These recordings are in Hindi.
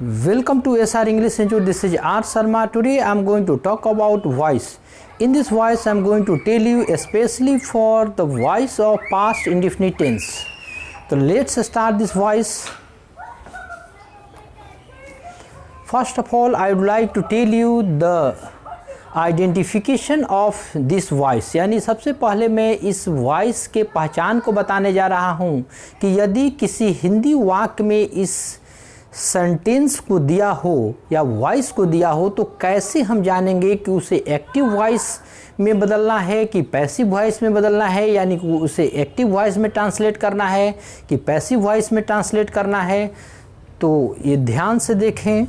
Welcome to SR English Institute. This is R. Sharma. Today I am going to talk about voice. In this voice I am going to tell you especially for the voice of past indefinite tense. So let's start this voice. First of all, I would like to tell you the identification of this voice, यानी सबसे पहले मैं इस वॉइस के पहचान को बताने जा रहा हूँ कि यदि किसी हिंदी वाक्य में इस सेंटेंस को दिया हो या वॉइस को दिया हो तो कैसे हम जानेंगे कि उसे एक्टिव वॉइस में बदलना है कि पैसिव वॉइस में बदलना है, यानी कि उसे एक्टिव वॉइस में ट्रांसलेट करना है कि पैसिव वॉइस में ट्रांसलेट करना है। तो ये ध्यान से देखें।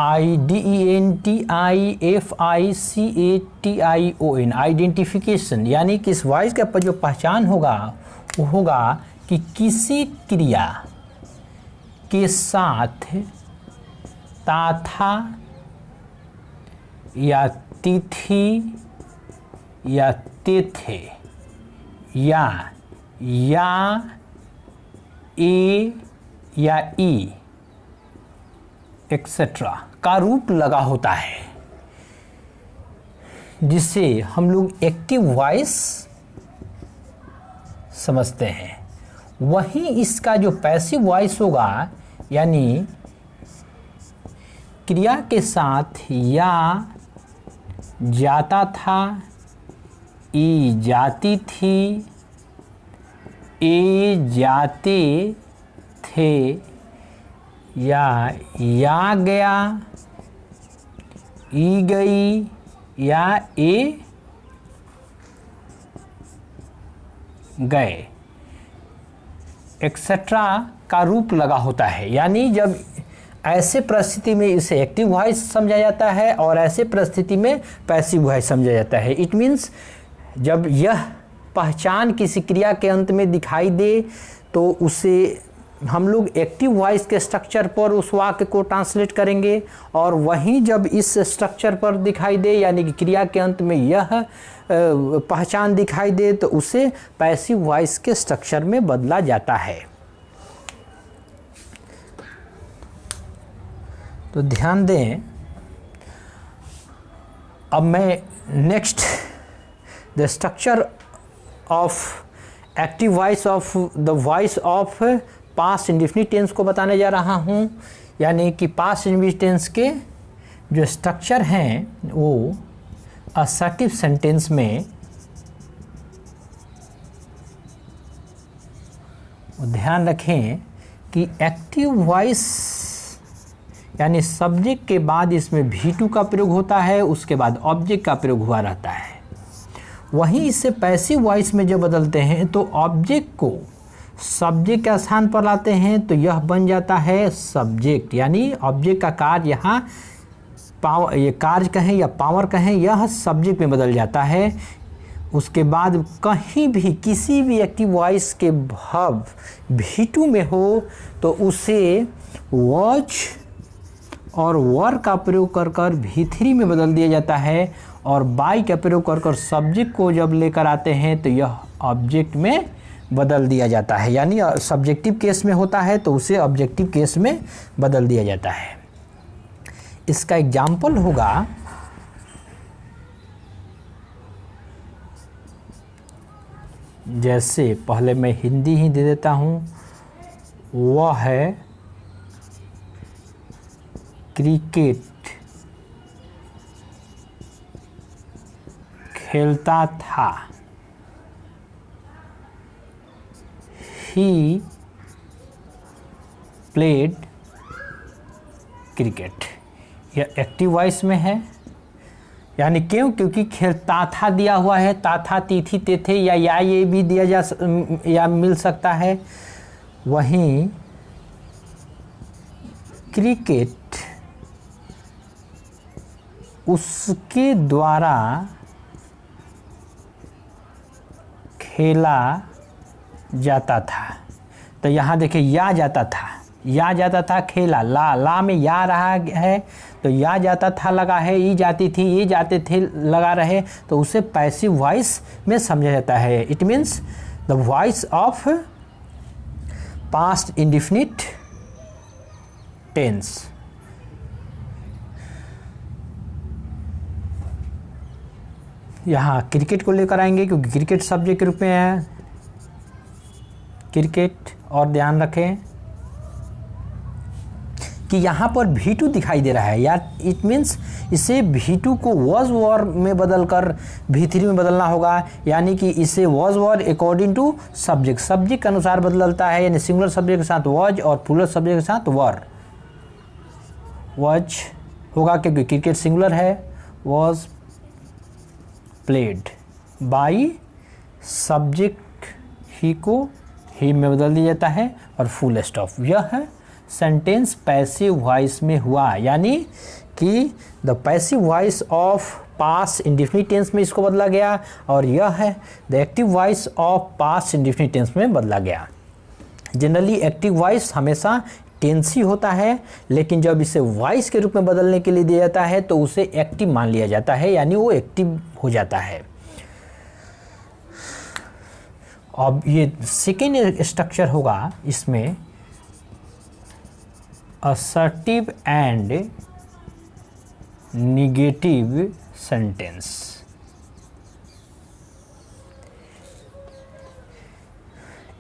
IDENTIFICATION आइडेंटिफिकेशन, यानी कि इस वॉइस का जो पहचान होगा वो होगा कि किसी क्रिया के साथ तथा या तिथि या तिथे या ए या ई एक्सेट्रा का रूप लगा होता है, जिसे हम लोग एक्टिव वॉइस समझते हैं। वहीं इसका जो पैसिव वॉइस होगा, यानी क्रिया के साथ या जाता था, ई जाती थी, ए जाते थे, या गया, ई गई या ए गए एक्सेट्रा का रूप लगा होता है। यानी जब ऐसे परिस्थिति में इसे एक्टिव वॉइस समझा जाता है और ऐसे परिस्थिति में पैसिव वॉइस समझा जाता है। इट मीन्स जब यह पहचान किसी क्रिया के अंत में दिखाई दे तो उसे हम लोग एक्टिव वॉइस के स्ट्रक्चर पर उस वाक्य को ट्रांसलेट करेंगे, और वहीं जब इस स्ट्रक्चर पर दिखाई दे यानी कि क्रिया के अंत में यह पहचान दिखाई दे तो उसे पैसिव वॉइस के स्ट्रक्चर में बदला जाता है। तो ध्यान दें। अब मैं next the structure of active voice of the voice of past indefinite tense को बताने जा रहा हूँ। यानी कि पास्ट इंडेफिनिट टेंस के जो स्ट्रक्चर हैं वो असर्टिव सेंटेंस में ध्यान रखें कि एक्टिव वॉइस यानी सब्जेक्ट के बाद इसमें V2 का प्रयोग होता है, उसके बाद ऑब्जेक्ट का प्रयोग हुआ रहता है। वहीं इससे पैसिव वॉइस में जब बदलते हैं तो ऑब्जेक्ट को सब्जेक्ट के स्थान पर लाते हैं तो यह बन जाता है सब्जेक्ट, यानी ऑब्जेक्ट का कार्य यहाँ पावर, ये कार्य कहें या पावर कहें, यह सब्जेक्ट में बदल जाता है। उसके बाद कहीं भी किसी भी एक्टिव वॉइस के भाव V2 में हो तो उसे वॉच और वर का प्रयोग कर कर V3 में बदल दिया जाता है, और बाई का प्रयोग कर कर सब्जेक्ट को जब लेकर आते हैं तो यह ऑब्जेक्ट में बदल दिया जाता है। यानी सब्जेक्टिव केस में होता है तो उसे ऑब्जेक्टिव केस में बदल दिया जाता है। इसका एग्जाम्पल होगा जैसे, पहले मैं हिंदी ही दे देता हूँ, वह है क्रिकेट खेलता था, ही प्लेड क्रिकेट। यह एक्टिव वॉइस में है, यानी क्यों? क्योंकि खेलता था दिया हुआ है, ताथा तिथि तेथे या ये भी दिया या मिल सकता है। वहीं क्रिकेट उसके द्वारा खेला जाता था। तो यहाँ देखिए या जाता था, खेला, ला में या रहा है तो या जाता था लगा है, ई जाती थी, ये जाते थे लगा रहे, तो उसे पैसिव वॉइस में समझा जाता है। It means the voice of past indefinite tense. यहाँ क्रिकेट को लेकर आएंगे क्योंकि क्रिकेट सब्जेक्ट के रूप में है, क्रिकेट। और ध्यान रखें कि यहाँ पर V2 दिखाई दे रहा है यार, इट मीन्स इसे V2 को वॉज वॉर में बदल कर V3 में बदलना होगा, यानी कि इसे was were according to subject, subject के अनुसार बदलता है, यानी सिंगुलर सब्जेक्ट के साथ वॉज और प्लूरल सब्जेक्ट के साथ वर। वॉज होगा क्योंकि क्रिकेट सिंगुलर है, वॉज प्लेड बाई सब्जेक्ट ही को ही में बदल दिया जाता है और फुल स्टॉप। यह है सेंटेंस पैसिव वॉइस में हुआ, यानी कि the passive voice of past indefinite tense में इसको बदला गया और यह है the active voice of past indefinite tense में बदला गया। जनरली एक्टिव वॉइस हमेशा टेंस ही होता है, लेकिन जब इसे वॉइस के रूप में बदलने के लिए दिया जाता है तो उसे एक्टिव मान लिया जाता है, यानी वो एक्टिव हो जाता है। अब ये सेकेंड स्ट्रक्चर होगा इसमें assertive and negative sentence.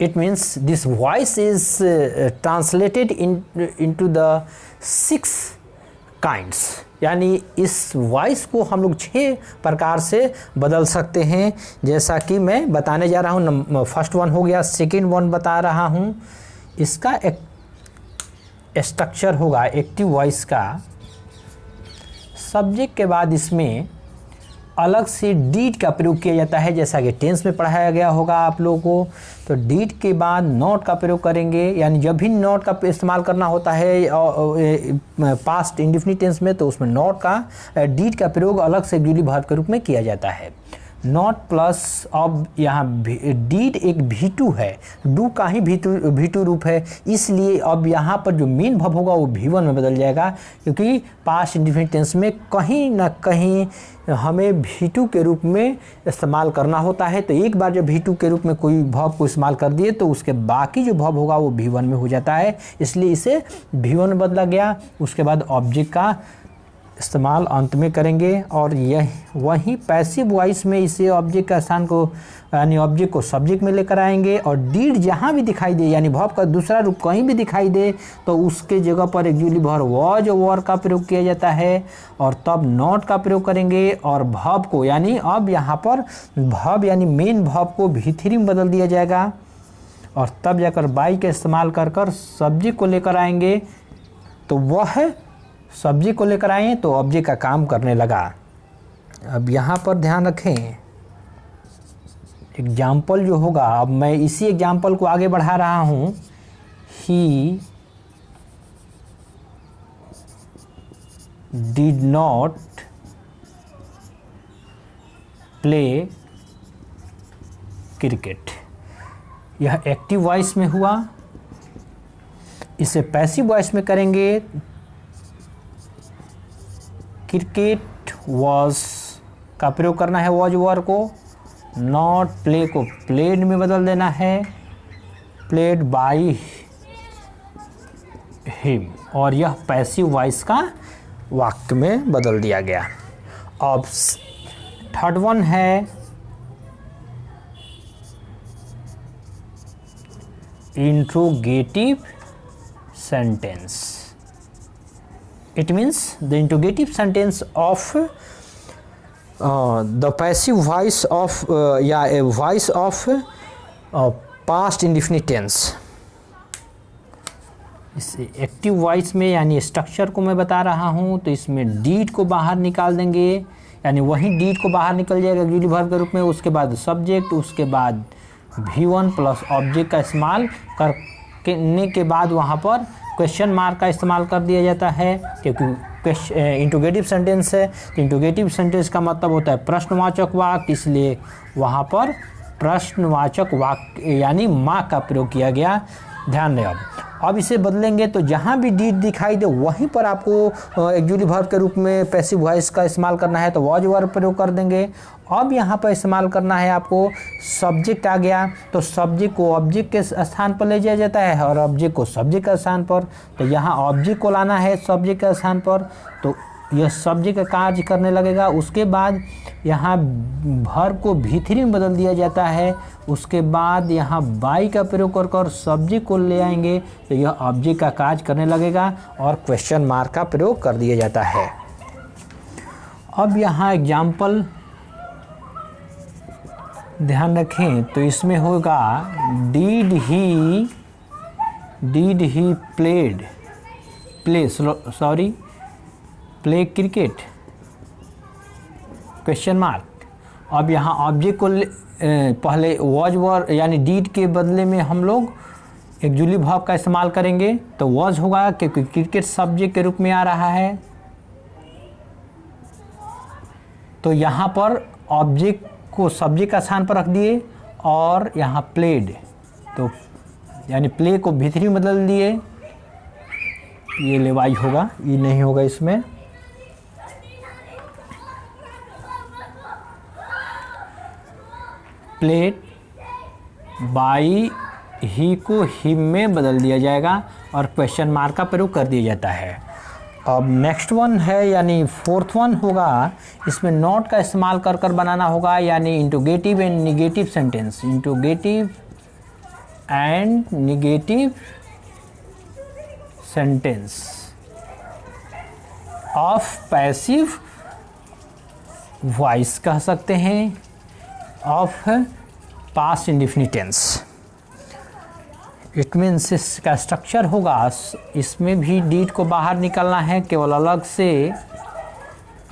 It means this voice is translated into the 6 kinds, यानी इस वॉइस को हम लोग 6 प्रकार से बदल सकते हैं, जैसा कि मैं बताने जा रहा हूँ। फर्स्ट वन हो गया, सेकेंड वन बता रहा हूँ। इसका एक स्ट्रक्चर होगा एक्टिव वॉइस का, सब्जेक्ट के बाद इसमें अलग से डीड का प्रयोग किया जाता है, जैसा कि टेंस में पढ़ाया गया होगा आप लोगों को। तो डीड के बाद नॉट का प्रयोग करेंगे, यानी जब भी नॉट का इस्तेमाल करना होता है पास्ट इंडेफिनिट टेंस में, तो उसमें नॉट का डीड का प्रयोग अलग से ऑक्सिलरी वर्ब के रूप में किया जाता है। नॉट प्लस, अब यहाँ डीड एक V2 है, डू का ही V2 रूप है, इसलिए अब यहाँ पर जो मेन वर्ब होगा वो V1 में बदल जाएगा, क्योंकि पास्ट इंडेफिनिट टेंस में कहीं ना कहीं हमें V2 के रूप में इस्तेमाल करना होता है। तो एक बार जब V2 के रूप में कोई वर्ब को इस्तेमाल कर दिए तो उसके बाकी जो वर्ब होगा वो V1 में हो जाता है, इसलिए इसे V1 में बदला गया। उसके बाद ऑब्जेक्ट का इस्तेमाल अंत में करेंगे, और यह वहीं पैसिव वॉइस में इसे ऑब्जेक्ट का स्थान को, यानी ऑब्जेक्ट को सब्जेक्ट में लेकर आएंगे, और डीड जहाँ भी दिखाई दे, यानी वर्ब का दूसरा रूप कहीं भी दिखाई दे तो उसके जगह पर ऑक्सिलरी वर्ब वॉज और वर का प्रयोग किया जाता है, और तब नॉट का प्रयोग करेंगे, और वर्ब को, यानी अब यहाँ पर वर्ब यानी मेन वर्ब को V3 में बदल दिया जाएगा, और तब जाकर बाई का इस्तेमाल कर सब्जेक्ट को लेकर आएंगे। तो वह सब्जेक्ट को लेकर आए तो ऑब्जेक्ट का काम करने लगा। अब यहाँ पर ध्यान रखें, एग्जाम्पल जो होगा, अब मैं इसी एग्जाम्पल को आगे बढ़ा रहा हूँ। He did not play cricket, यह एक्टिव वॉइस में हुआ। इसे पैसिव वॉइस में करेंगे, क्रिकेट वॉज का प्रयोग करना है वॉज वर को, नॉट प्ले को प्लेड में बदल देना है, प्लेड बाई हिम, और यह पैसिव वॉइस का वाक्य में बदल दिया गया। अब थर्ड वन है interrogative sentence. It means the interrogative sentence of the passive voice of a voice of past indefinite tense। इस एक्टिव वॉइस में, यानी स्ट्रक्चर को मैं बता रहा हूँ, तो इसमें डीड को बाहर निकाल देंगे, यानी वही डीड को बाहर निकल जाएगा ऑक्सिलरी वर्ब के रूप में। उसके बाद सब्जेक्ट, उसके बाद V1 प्लस ऑब्जेक्ट का इस्तेमाल करने के बाद वहाँ पर क्वेश्चन मार्क का इस्तेमाल कर दिया जाता है, क्योंकि इंट्रोगेटिव सेंटेंस है। तो इंट्रोगेटिव सेंटेंस का मतलब होता है प्रश्नवाचक वाक्य, इसलिए वहाँ पर प्रश्नवाचक वाक्य यानी माँ का प्रयोग किया गया। ध्यान दें। अब अब इसे बदलेंगे तो जहाँ भी डीड दिखाई दे वहीं पर आपको एक्जुअली वर्ब के रूप में पैसिव वॉइस का इस्तेमाल करना है, तो वॉज वर्ब प्रयोग कर देंगे। अब यहाँ पर इस्तेमाल करना है आपको, सब्जेक्ट आ गया तो सब्जेक्ट को ऑब्जेक्ट के स्थान पर ले जाया जाता है और ऑब्जेक्ट को सब्जेक्ट के स्थान पर, तो यहाँ ऑब्जेक्ट को लाना है सब्जेक्ट के स्थान पर, तो यह सब्जेक्ट का कार्य करने लगेगा। उसके बाद यहाँ वर्ब को भी3 में बदल दिया जाता है। उसके बाद यहाँ बाई का प्रयोग कर सब्जेक्ट को ले आएंगे तो यह ऑब्जेक्ट का कार्य करने लगेगा और क्वेश्चन मार्क का प्रयोग कर दिया जाता है। अब यहाँ एग्जाम्पल ध्यान रखें तो इसमें होगा did he play cricket question mark. अब यहाँ ऑब्जेक्ट को पहले वॉज वर्ब यानी डीड के बदले में हम लोग एक्जुअली वर्ब का इस्तेमाल करेंगे, तो वॉज होगा क्योंकि क्रिकेट सब्जेक्ट के रूप में आ रहा है, तो यहाँ पर ऑब्जेक्ट को सब्जेक्ट का स्थान पर रख दिए और यहाँ प्लेड, तो यानी प्ले को भी3 में बदल दिए, ये लेवाई होगा, ये नहीं होगा इसमें। प्लेड बाई ही को हिम में बदल दिया जाएगा और क्वेश्चन मार्क का प्रयोग कर दिया जाता है। अब नेक्स्ट वन है यानी 4th वन होगा, इसमें नॉट का इस्तेमाल कर बनाना होगा, यानी interrogative and negative sentence, interrogative and negative sentence of passive voice कह सकते हैं, of past indefinite tense. It means इसका स्ट्रक्चर होगा, इसमें भी डीड को बाहर निकालना है, केवल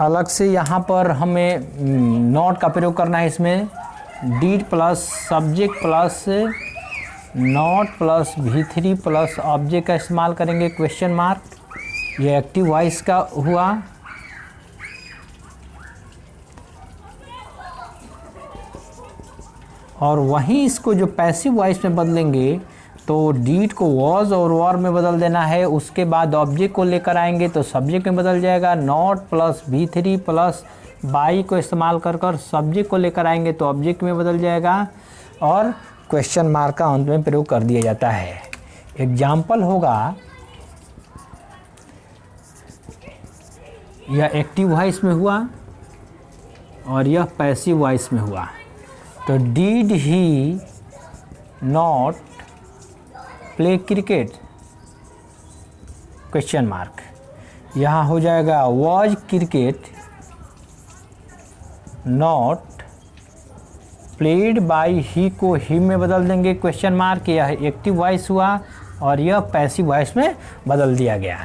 अलग से यहाँ पर हमें नॉट का प्रयोग करना है। इसमें did plus subject plus not plus भी3 प्लस ऑब्जेक्ट का इस्तेमाल करेंगे क्वेश्चन मार्क, ये एक्टिव वॉइस का हुआ। और वहीं इसको जो पैसिव वॉइस में बदलेंगे तो डीड को वॉज और वर में बदल देना है। उसके बाद ऑब्जेक्ट को लेकर आएंगे तो सब्जेक्ट में बदल जाएगा, नॉट प्लस भी3 प्लस बाई को इस्तेमाल कर सब्जेक्ट को लेकर आएंगे तो ऑब्जेक्ट में बदल जाएगा और क्वेश्चन मार्क का अंत में प्रयोग कर दिया जाता है। एग्जाम्पल होगा, यह एक्टिव वॉइस में हुआ और यह पैसिव वॉइस में हुआ, तो did he not play cricket question mark, यहाँ हो जाएगा was cricket not played by he को ही में बदल देंगे क्वेश्चन मार्क, यह एक्टिव वॉइस हुआ और यह पैसिव वॉइस में बदल दिया गया।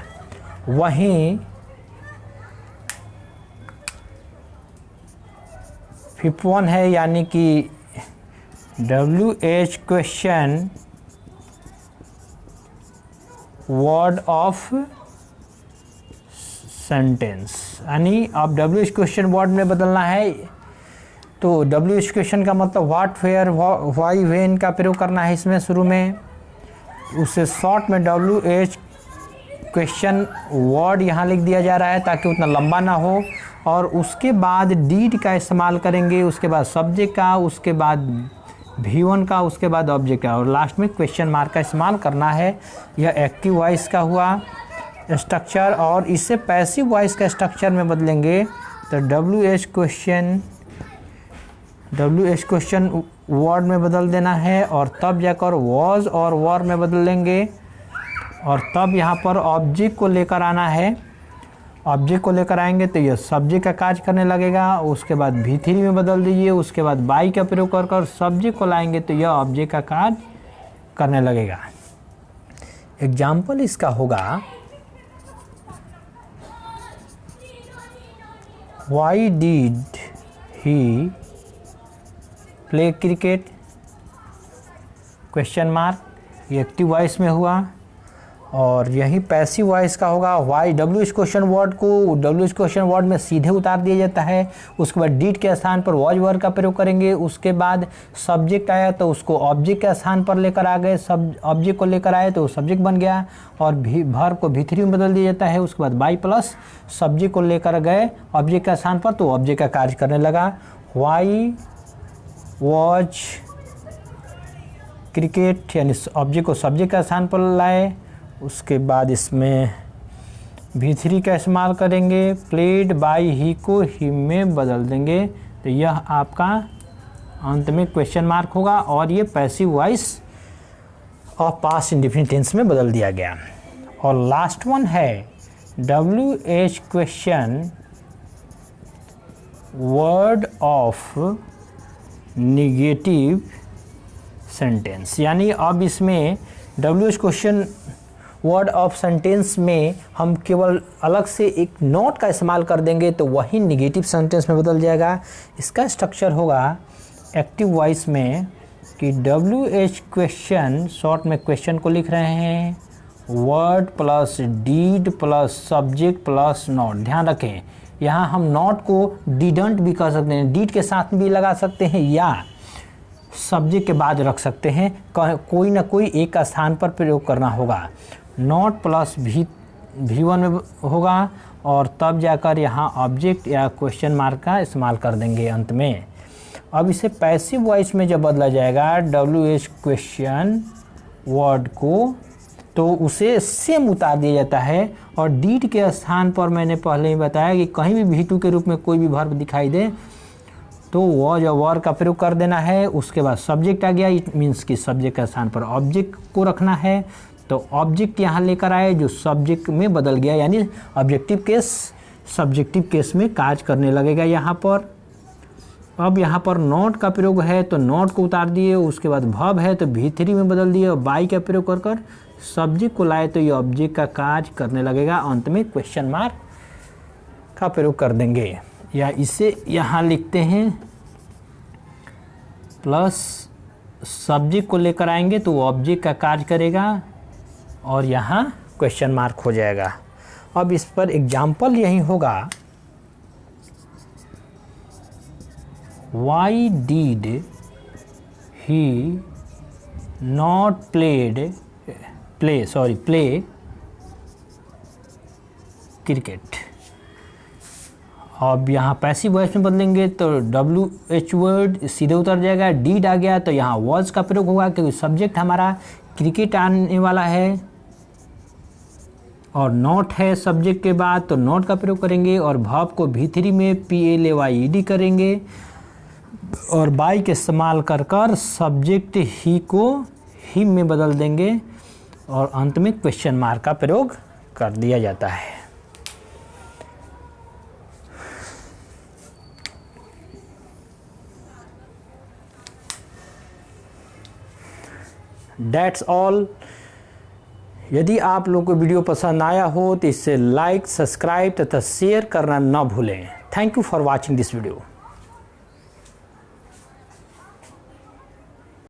वहीं 5th वन है यानी कि WH question word of sentence, यानी अब WH क्वेश्चन वर्ड में बदलना है, तो WH क्वेश्चन का मतलब व्हाट वेयर व्हाई व्हेन का प्रयोग करना है इसमें शुरू में, उससे शॉर्ट में WH क्वेश्चन वर्ड यहाँ लिख दिया जा रहा है ताकि उतना लंबा ना हो, और उसके बाद डीड का इस्तेमाल करेंगे, उसके बाद सब्जेक्ट का, उसके बाद V1 का, उसके बाद ऑब्जेक्ट का और लास्ट में क्वेश्चन मार्क का इस्तेमाल करना है। यह एक्टिव वॉइस का हुआ स्ट्रक्चर और इससे पैसिव वॉइस का स्ट्रक्चर में बदलेंगे तो WH क्वेश्चन वर्ड में बदल देना है और तब जाकर वॉज और वर में बदल देंगे और तब यहाँ पर ऑब्जेक्ट को लेकर आना है। ऑब्जेक्ट को लेकर आएंगे तो यह सब्जेक्ट का कार्य करने लगेगा, उसके बाद भी3 में बदल दीजिए, उसके बाद बाई का प्रयोग कर सब्जेक्ट को लाएंगे तो यह ऑब्जेक्ट का कार्य करने लगेगा। एग्जाम्पल इसका होगा, why did he play cricket question mark, ये एक्टिव वॉइस में हुआ और यही पैसिव वॉइस का होगा। वाई डब्ल्यू क्वेश्चन वर्ड को डब्ल्यू क्वेश्चन वर्ड में सीधे उतार दिया जाता है। उसके बाद डीड के स्थान पर वॉज वर्ड का प्रयोग करेंगे। उसके बाद सब्जेक्ट आया तो उसको ऑब्जेक्ट के स्थान पर लेकर आ गए, सब ऑब्जेक्ट को लेकर आए तो सब्जेक्ट बन गया। और वर्ब को V3 में बदल दिया जाता है। उसके बाद बाई प्लस सब्जेक्ट को लेकर गए ऑब्जेक्ट के स्थान पर तो ऑब्जेक्ट का कार्य करने लगा। वाई वॉच क्रिकेट, यानी ऑब्जेक्ट को सब्जेक्ट का स्थान पर लाए। उसके बाद इसमें V3 का इस्तेमाल करेंगे। प्लेड बाय ही को ही में बदल देंगे तो यह आपका अंत में क्वेश्चन मार्क होगा। और ये पैसिव वॉइस और पास्ट इंडेफिनिट टेंस में बदल दिया गया। और लास्ट वन है WH question word of negative sentence, यानी अब इसमें WH question word of sentence में हम केवल अलग से एक नॉट का इस्तेमाल कर देंगे तो वही निगेटिव सेंटेंस में बदल जाएगा। इसका स्ट्रक्चर होगा एक्टिव वॉइस में कि WH क्वेश्चन, शॉर्ट में क्वेश्चन को लिख रहे हैं, word plus did plus subject plus not. ध्यान रखें यहाँ हम नॉट को डिडंट भी कर सकते हैं, डीड के साथ भी लगा सकते हैं या सब्जेक्ट के बाद रख सकते हैं। कोई ना कोई एक का स्थान पर प्रयोग करना होगा। नॉट प्लस V1 में होगा और तब जाकर यहाँ ऑब्जेक्ट या क्वेश्चन मार्क का इस्तेमाल कर देंगे अंत में। अब इसे पैसिव वॉइस में जब बदला जाएगा WH क्वेश्चन वर्ड को तो उसे सेम उतार दिया जाता है। और डीड के स्थान पर मैंने पहले ही बताया कि कहीं भी V2 के रूप में कोई भी वर्ब दिखाई दे तो वॉज और वर का प्रयोग कर देना है। उसके बाद सब्जेक्ट आ गया, इट मीन्स कि सब्जेक्ट के स्थान पर ऑब्जेक्ट को रखना है तो ऑब्जेक्ट यहाँ लेकर आए जो सब्जेक्ट में बदल गया, यानी ऑब्जेक्टिव केस सब्जेक्टिव केस में कार्य करने लगेगा यहाँ पर। अब यहाँ पर नॉट का प्रयोग है तो नॉट को उतार दिए। उसके बाद वर्ब है तो V3 में बदल दिए और बाई का प्रयोग कर कर सब्जेक्ट को लाए तो ये ऑब्जेक्ट का कार्य करने लगेगा। अंत में क्वेश्चन मार्क का प्रयोग कर देंगे या इसे यहाँ लिखते हैं प्लस सब्जेक्ट को लेकर आएंगे तो ऑब्जेक्ट का कार्य करेगा और यहाँ क्वेश्चन मार्क हो जाएगा। अब इस पर एग्जाम्पल यही होगा, why did he not play cricket. अब यहाँ पैसिव वॉइस में बदलेंगे तो WH वर्ड सीधे उतर जाएगा। डीड आ गया तो यहाँ वॉज का प्रयोग होगा क्योंकि सब्जेक्ट हमारा क्रिकेट आने वाला है और नॉट है सब्जेक्ट के बाद तो नॉट का प्रयोग करेंगे। और वर्ब को V3 में PLAYED करेंगे और बाई के इस्तेमाल कर कर सब्जेक्ट ही को हिम में बदल देंगे और अंत में क्वेश्चन मार्क का प्रयोग कर दिया जाता है। That's all। यदि आप लोगों को वीडियो पसंद आया हो तो इसे लाइक, सब्सक्राइब तथा शेयर करना न भूलें। Thank you for watching this video.